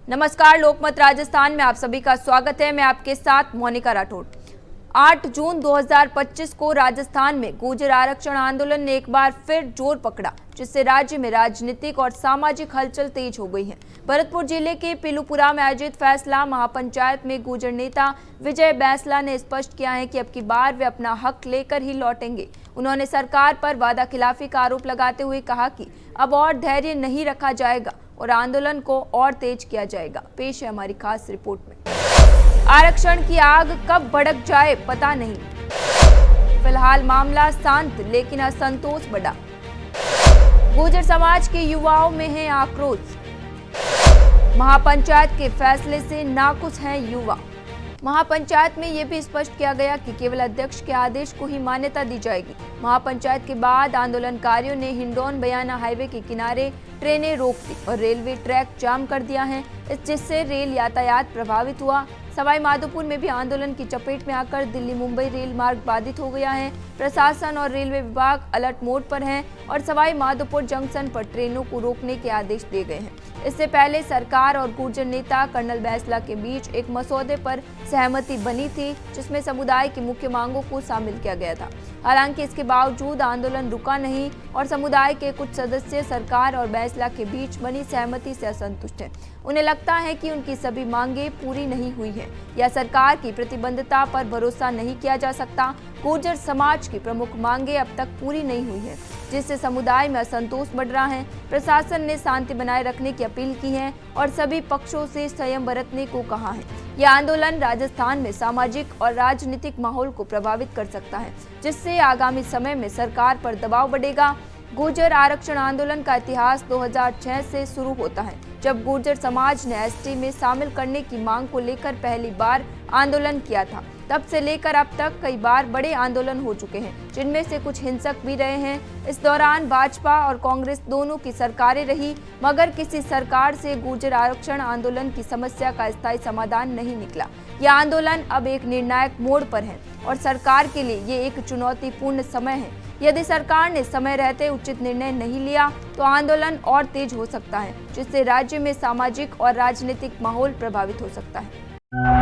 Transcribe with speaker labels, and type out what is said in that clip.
Speaker 1: नमस्कार, लोकमत राजस्थान में आप सभी का स्वागत है। मैं आपके साथ मोनिका राठौड़। 8 जून 2025 को राजस्थान में गुर्जर आरक्षण आंदोलन ने एक बार फिर जोर पकड़ा, जिससे राज्य में राजनीतिक और सामाजिक हलचल तेज हो गई है। भरतपुर जिले के पिलूपुरा में आयोजित फैसला महापंचायत में गुर्जर नेता विजय बैंसला ने स्पष्ट किया है कि अब की बार वे अपना हक लेकर ही लौटेंगे। उन्होंने सरकार पर वादा खिलाफी का आरोप लगाते हुए कहा कि अब और धैर्य नहीं रखा जाएगा और आंदोलन को और तेज किया जाएगा। पेश है हमारी खास रिपोर्ट में। आरक्षण की आग कब भड़क जाए पता नहीं। फिलहाल मामला शांत, लेकिन असंतोष बढ़ा। गुर्जर समाज के युवाओं में है आक्रोश। महापंचायत के फैसले से नाखुश हैं युवा। महापंचायत में यह भी स्पष्ट किया गया कि केवल अध्यक्ष के आदेश को ही मान्यता दी जाएगी। महापंचायत के बाद आंदोलनकारियों ने हिंडौन बयाना हाईवे के किनारे ट्रेनें रोक दी और रेलवे ट्रैक जाम कर दिया है, जिससे रेल यातायात प्रभावित हुआ। सवाई माधोपुर में भी आंदोलन की चपेट में आकर दिल्ली मुंबई रेल मार्ग बाधित हो गया है। प्रशासन और रेलवे विभाग अलर्ट मोड पर हैं और सवाई माधोपुर जंक्शन पर ट्रेनों को रोकने के आदेश दिए गए हैं। इससे पहले सरकार और गुर्जर नेता कर्नल बैंसला के बीच एक मसौदे पर सहमति बनी थी, जिसमें समुदाय की मुख्य मांगों को शामिल किया गया था। हालांकि इसके बावजूद आंदोलन रुका नहीं और समुदाय के कुछ सदस्य सरकार और बैंसला के बीच बनी सहमति से असंतुष्ट हैं। उन्हें लगता है कि उनकी सभी मांगें पूरी नहीं हुई हैं या सरकार की प्रतिबद्धता पर भरोसा नहीं किया जा सकता। गुर्जर समाज की प्रमुख मांगें अब तक पूरी नहीं हुई है, जिससे समुदाय में असंतोष बढ़ रहा है। प्रशासन ने शांति बनाए रखने की अपील की है और सभी पक्षों से संयम बरतने को कहा है। यह आंदोलन राजस्थान में सामाजिक और राजनीतिक माहौल को प्रभावित कर सकता है, जिससे आगामी समय में सरकार पर दबाव बढ़ेगा। गुर्जर आरक्षण आंदोलन का इतिहास 2006 से शुरू होता है, जब गुर्जर समाज ने एसटी में शामिल करने की मांग को लेकर पहली बार आंदोलन किया था। तब से लेकर अब तक कई बार बड़े आंदोलन हो चुके हैं, जिनमें से कुछ हिंसक भी रहे हैं। इस दौरान भाजपा और कांग्रेस दोनों की सरकारें रही, मगर किसी सरकार से गुर्जर आरक्षण आंदोलन की समस्या का स्थायी समाधान नहीं निकला। यह आंदोलन अब एक निर्णायक मोड़ पर है और सरकार के लिए ये एक चुनौतीपूर्ण समय है। यदि सरकार ने समय रहते उचित निर्णय नहीं लिया तो आंदोलन और तेज हो सकता है, जिससे राज्य में सामाजिक और राजनीतिक माहौल प्रभावित हो सकता है।